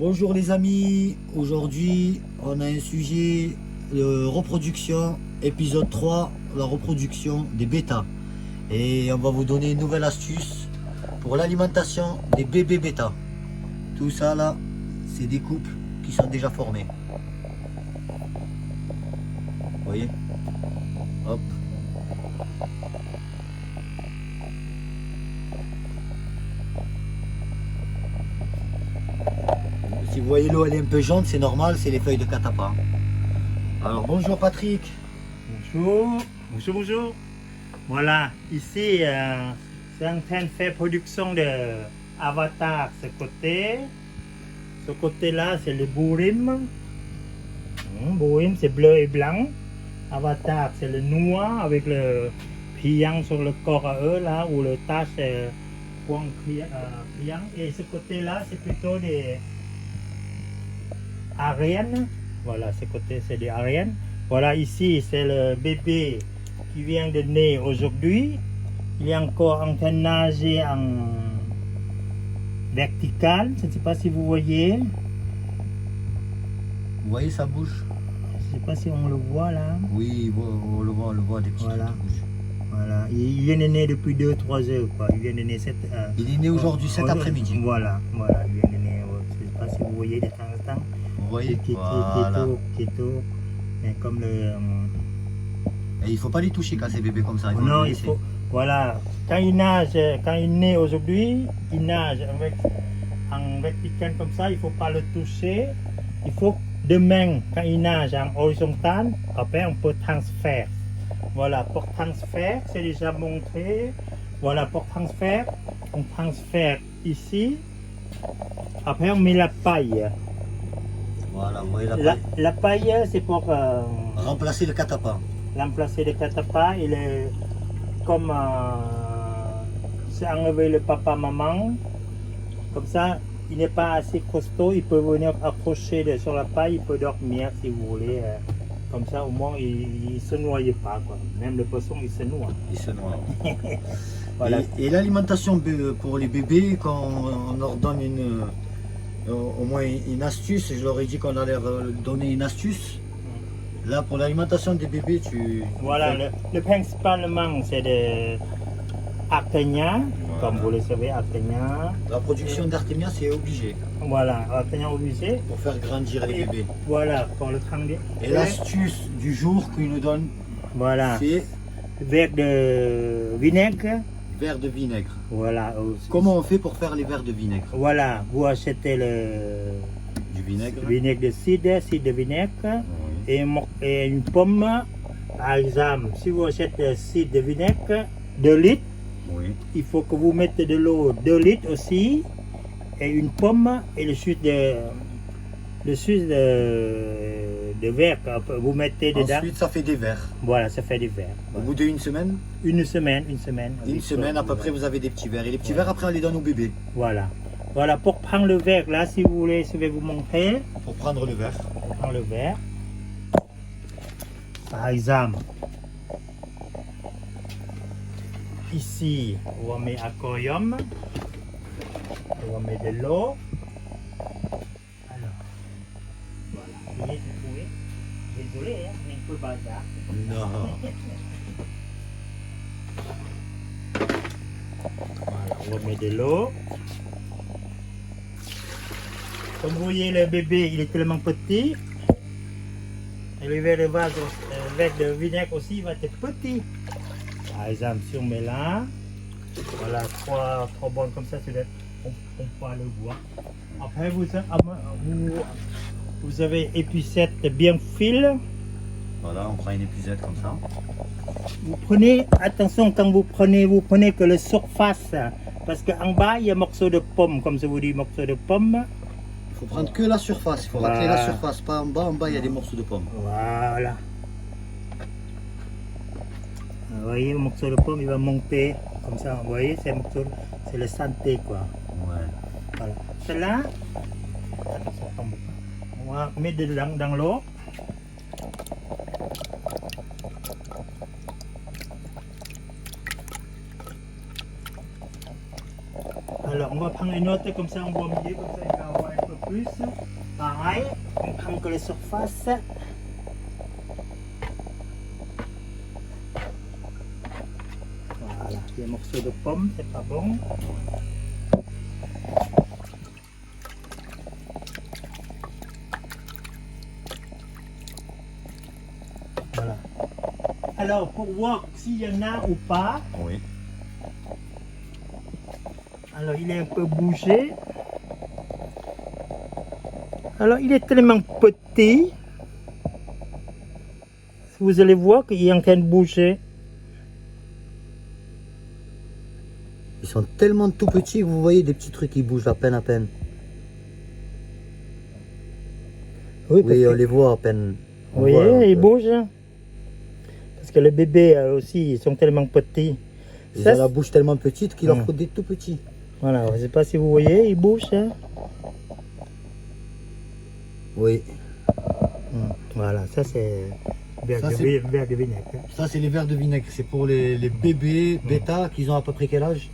Bonjour les amis, aujourd'hui on a un sujet de reproduction, épisode 3, la reproduction des bêtas. Et on va vous donner une nouvelle astuce pour l'alimentation des bébés bêtas. Tout ça là, c'est des couples qui sont déjà formés. Vous voyez? Hop. Si vous voyez l'eau elle est un peu jaune, c'est normal, c'est les feuilles de catappa. Alors bonjour Patrick. Bonjour. Voilà, ici, c'est en train de faire production de Avatar, ce côté. Ce côté-là, c'est le Bourim. Bourim, c'est bleu et blanc. Avatar, c'est le noir avec le priang sur le corps à eux, là, où le tache point priang. Et ce côté-là, c'est plutôt des Ariennes. Voilà, ce côté, c'est des Ariennes. Voilà, ici, c'est le bébé qui vient de naître aujourd'hui. Il est encore en train de nager en vertical. Je ne sais pas si vous voyez. Vous voyez sa bouche? Je ne sais pas si on le voit là. Oui, on le voit des petits Voilà. trucs rouges. Voilà. Il vient de naître depuis 2-3 heures. Quoi. Il vient de naître Il est né aujourd'hui, cet après-midi. Voilà, il vient de naître. Je ne sais pas si vous voyez de temps en temps. Vous voyez? Voilà. Mais comme le... Et il ne faut pas les toucher quand c'est bébé comme ça. Non, il faut... Voilà. Quand il nage, quand il naît aujourd'hui, il nage en vertical comme ça, il ne faut pas le toucher. Il faut demain, quand il nage en horizontal, après on peut transférer. Voilà, pour transfert, c'est déjà montré. Voilà, pour transfert, on transfère ici. Après, on met la paille. Voilà, vous voyez la paille. La paille, c'est pour Remplacer le catappa. remplacer le catappa. Il est comme c'est enlever le papa-maman. Comme ça, il n'est pas assez costaud. Il peut venir accrocher sur la paille. Il peut dormir si vous voulez. Comme ça, au moins, il ne se noie pas. Quoi. Même le poisson, il se noie. Il se noie. Voilà. Et l'alimentation pour les bébés, quand on leur donne au moins une astuce, je leur ai dit qu'on allait leur donner une astuce. Là, pour l'alimentation des bébés, Voilà, le principalement, c'est de Artémia, comme vous le savez, Artémia. La production d'Artémia, c'est obligé Voilà, Artémia obligé. pour faire grandir les bébés. Voilà, pour le grandir. Et l'astuce du jour qu'il nous donne, Voilà, c'est verre de vinaigre. verre de vinaigre. Voilà. Comment on fait pour faire les verres de vinaigre? Voilà, vous achetez Du vinaigre. vinaigre de cidre de vinaigre. Oui. Et une pomme, par exemple, si vous achetez cidre de vinaigre, 2 litres, Oui. il faut que vous mettez de l'eau 2 litres aussi, et une pomme, et le sucre de verre, vous mettez dedans. Ensuite, ça fait des verres. Voilà, ça fait des verres. Au bout d'une semaine, Une semaine. une semaine à peu près, vous avez des petits verres. Et les petits verres, après, on les donne au bébé. Voilà. Voilà, pour prendre le verre, là, si vous voulez, je vais vous montrer. Pour prendre le verre. Pour prendre le verre. Par exemple, ici, on va mettre aquarium. On va mettre de l'eau. Alors, voilà. Vous pouvez. Désolé, hein, mais un peu bazar. Non. Voilà, on va mettre de l'eau. Comme vous voyez, le bébé, il est tellement petit. Et le verre de vinaigre aussi, il va être petit. Par exemple, si on met là, voilà, trois bonnes comme ça, on peut le voir. Après, vous avez épuisette bien fil. Voilà, on prend une épuisette comme ça. Vous prenez, attention, quand vous prenez que la surface. Parce qu'en bas, il y a un morceau de pomme, comme je vous dis, morceau de pomme. Il faut prendre que la surface. Il faut racler la surface, pas en bas. En bas, il y a des morceaux de pommes. Voilà. Vous voyez, le morceau de pomme, il va monter comme ça. Vous voyez, c'est le santé, quoi. Ouais. Voilà. Celle-là, on va mettre dedans dans l'eau. Alors, on va prendre une autre, comme ça, on va au milieu, comme ça, il va avoir un peu plus. Pareil, on prend que les surfaces. Voilà, les morceaux de pommes, c'est pas bon. Voilà. Alors, pour voir s'il y en a ou pas, Oui. alors il est un peu bougé. Alors, il est tellement petit. Vous allez voir qu'il est en train de bouger. Ils sont tellement tout petits que vous voyez des petits trucs qui bougent à peine à peine. Oui, Oui, on les voit à peine. On oui, voit un ils peu. bougent. Parce que les bébés aussi, ils sont tellement petits. Ils Ça, ont la bouche tellement petite qu'il leur Hum. faut des tout petits. voilà, je ne sais pas si vous voyez, ils bougent. Hein. Oui. Voilà, ça c'est verre Ça, de, c'est- verre de vinaigre. Ça, c'est les verres de vinaigre. C'est pour les bébés bêta qu'ils ont à peu près quel âge?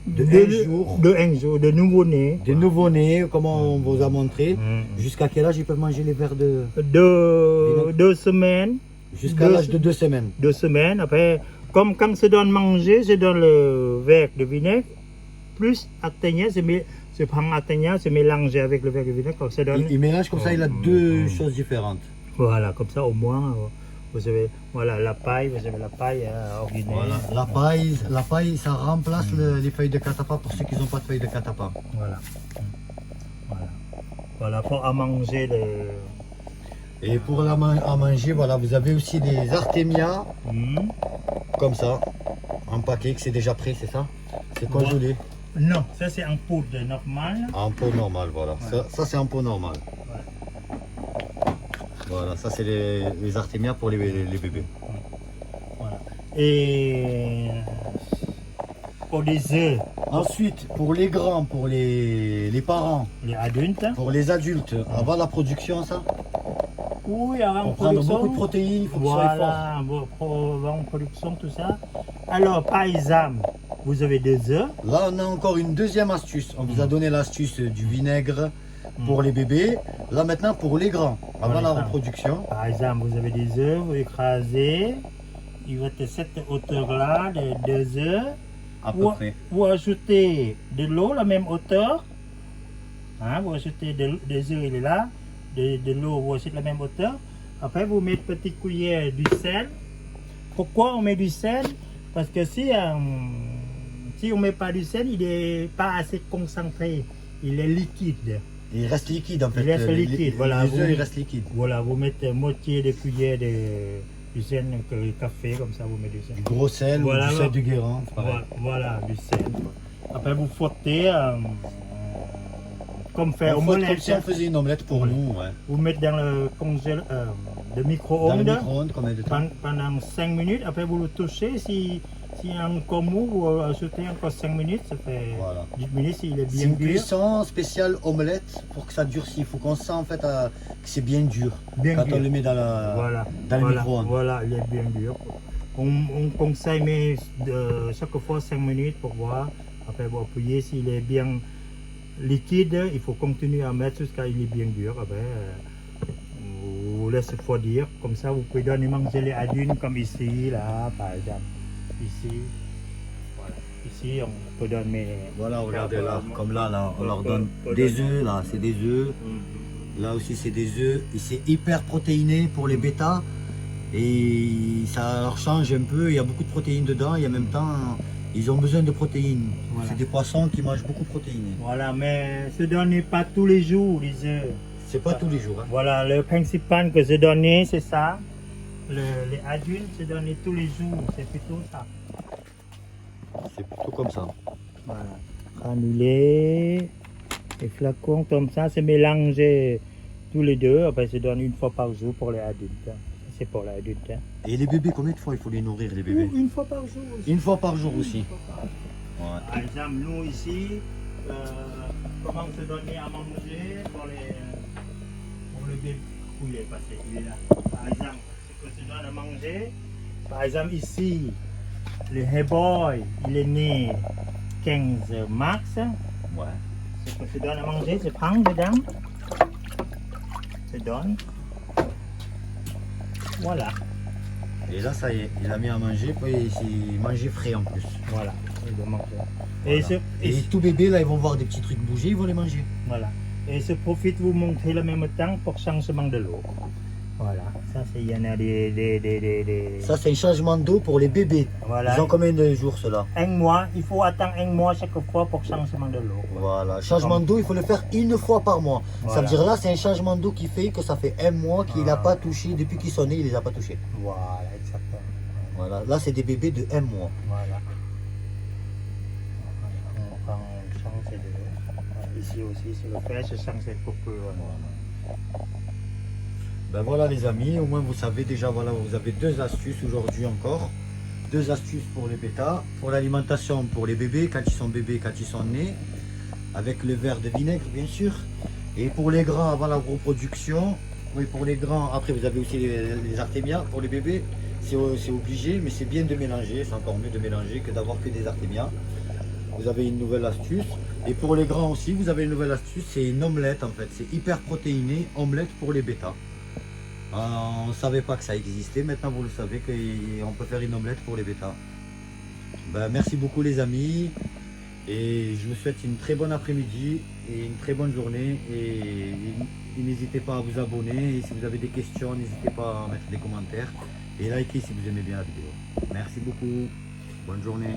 De un jour. De un jour, de nouveau-né. Des nouveau-nés, comme on vous a montré. Hum. Jusqu'à quel âge ils peuvent manger les verres de... De 2 semaines. Jusqu'à Deux- l'âge de 2 semaines. 2 semaines. Après, comme quand je donne manger, je donne le verre de vinaigre. Plus atteignant, je prends atteignant, je mélange avec le verre de vinaigre. Comme ça donne. Il mélange comme ça, il a deux choses différentes. Voilà, comme ça au moins, vous avez voilà, la paille, vous avez la paille ordinaire. Voilà. La paille, ça remplace les feuilles de catapa pour ceux qui n'ont pas de feuilles de catapa. Voilà. Voilà. Voilà, pour à manger le. Et pour à manger, voilà, vous avez aussi des artémias, comme ça, en paquet, que c'est déjà prêt, c'est ça? C'est congelé. Non, ça c'est en poudre normale. En pot normal, voilà. Ouais. Ça c'est en pot normal. Voilà, ça c'est les artémias pour les bébés. Voilà. Et pour les œufs, Ensuite, pour les grands, pour les parents, les adultes. pour les adultes, avant la production, ça, Oui, avant pour prendre production. beaucoup de protéines, il faut que ce soit fort. Voilà, avant production, tout ça. Alors, par exemple, vous avez des œufs. Là, on a encore une deuxième astuce. On vous a donné l'astuce du vinaigre pour les bébés. Là, maintenant, pour les grands, avant les la grands. reproduction. Par exemple, vous avez des œufs, vous écrasez. Il va être cette hauteur-là, de 2 œufs. À peu près. Vous ajoutez de l'eau, la même hauteur. Hein, vous ajoutez des œufs, il est là. De l'eau, vous ajoutez la même hauteur. Après, vous mettez une petite cuillère du sel. Pourquoi on met du sel? Parce que si on ne met pas du sel, il n'est pas assez concentré. Il est liquide. Il reste liquide en fait. Il reste liquide, voilà. Les œufs, ils restent liquides. Voilà, vous mettez moitié de cuillère du sel, le café, comme ça, vous mettez du sel. Du gros sel Voilà, ou du sel de Guérande, c'est pareil. Voilà, du sel. Après, vous frottez, comme faire On frotte omelette. comme si on faisait une omelette pour nous, ouais. Vous mettez dans le Dans le micro-ondes micro-ondes, combien de temps? pendant 5 minutes. Après, vous le touchez. Si encore mou, vous ajoutez encore 5 minutes. Ça fait Voilà. 10 minutes s'il est C'est bien une dur. cuisson spéciale omelette pour que ça durcisse. Il faut qu'on sent en fait que c'est bien dur Bien quand dur. on le met dans, dans le micro-ondes. Voilà, il est bien dur. On conseille mais chaque fois 5 minutes pour voir. Après, vous appuyez s'il est bien liquide. Il faut continuer à mettre jusqu'à il est bien dur. Après, vous laissez refroidir. Comme ça, vous pouvez donner manger les adultes comme ici, là, par exemple. Ici, voilà. Ici, on peut donner. Voilà, regardez là, comme là, on leur On donne peut des donner. œufs, là, c'est des œufs. Là aussi, c'est des œufs. Et c'est hyper protéiné pour les bêtas. Et ça leur change un peu. Il y a beaucoup de protéines dedans. Et en même temps, ils ont besoin de protéines. Voilà. C'est des poissons qui mangent beaucoup de protéines. Voilà, mais se donnez pas tous les jours les œufs. C'est pas tous les jours. Hein. Voilà, le principal que je donnais, c'est ça. Les adultes, se donner tous les jours, c'est plutôt ça. C'est plutôt comme ça. Voilà. Granulés, les flacons comme ça, c'est mélangé tous les deux. Après, se donne une fois par jour pour les adultes. Hein. C'est pour les adultes. Hein. Et les bébés, combien de fois il faut les nourrir, les bébés? Une fois par jour aussi. Une fois par jour aussi. Une fois par jour. Ouais. Par exemple, nous ici, comment se donner à manger pour le bébé poulet, parce qu'il est là. Par exemple, ce que se donne à manger, par exemple ici, le Hey Boy, il est né 15 mars. Ouais. Je donne à manger, je prends dedans. Je donne. Voilà, Et là, ça y est, il a mis à manger, puis il mangeait frais en plus. voilà. Il doit manger. Voilà. Et tout bébé, là, ils vont voir des petits trucs bouger, ils vont les manger. Voilà. Et je profite de vous montrer le même temps pour changement de l'eau. Voilà. Ça, c'est, il y en a des... Ça, c'est un changement d'eau pour les bébés. Voilà. Ils ont combien de jours, ceux-là? Un mois. Il faut attendre un mois chaque fois pour changement de l'eau. Voilà. Changement d'eau, il faut le faire une fois par mois. Ça Voilà. veut dire là, c'est un changement d'eau qui fait que ça fait un mois qu'il n'a pas touché, depuis qu'ils sont nés, il les a pas touchés. Voilà, exactement. Voilà. Là, c'est des bébés de un mois. Voilà. Quand on change de l'eau. Ici aussi, sur le fait, je change cette coupure. Ben voilà les amis, au moins vous savez déjà, voilà, vous avez deux astuces aujourd'hui encore. Deux astuces pour les bêtas, pour l'alimentation pour les bébés, quand ils sont bébés, quand ils sont nés, avec le verre de vinaigre bien sûr. Et pour les grands avant la reproduction, oui pour les grands, après vous avez aussi les artémias pour les bébés, c'est obligé, mais c'est bien de mélanger, c'est encore mieux de mélanger que d'avoir que des artémias. Vous avez une nouvelle astuce. Et pour les grands aussi, vous avez une nouvelle astuce, c'est une omelette en fait, c'est hyper protéiné, omelette pour les bêtas. On ne savait pas que ça existait, maintenant vous le savez qu'on peut faire une omelette pour les bêtas. Ben, merci beaucoup les amis, et je vous souhaite une très bonne après-midi et une très bonne journée, et n'hésitez pas à vous abonner, et si vous avez des questions, n'hésitez pas à mettre des commentaires, et likez si vous aimez bien la vidéo. Merci beaucoup, bonne journée.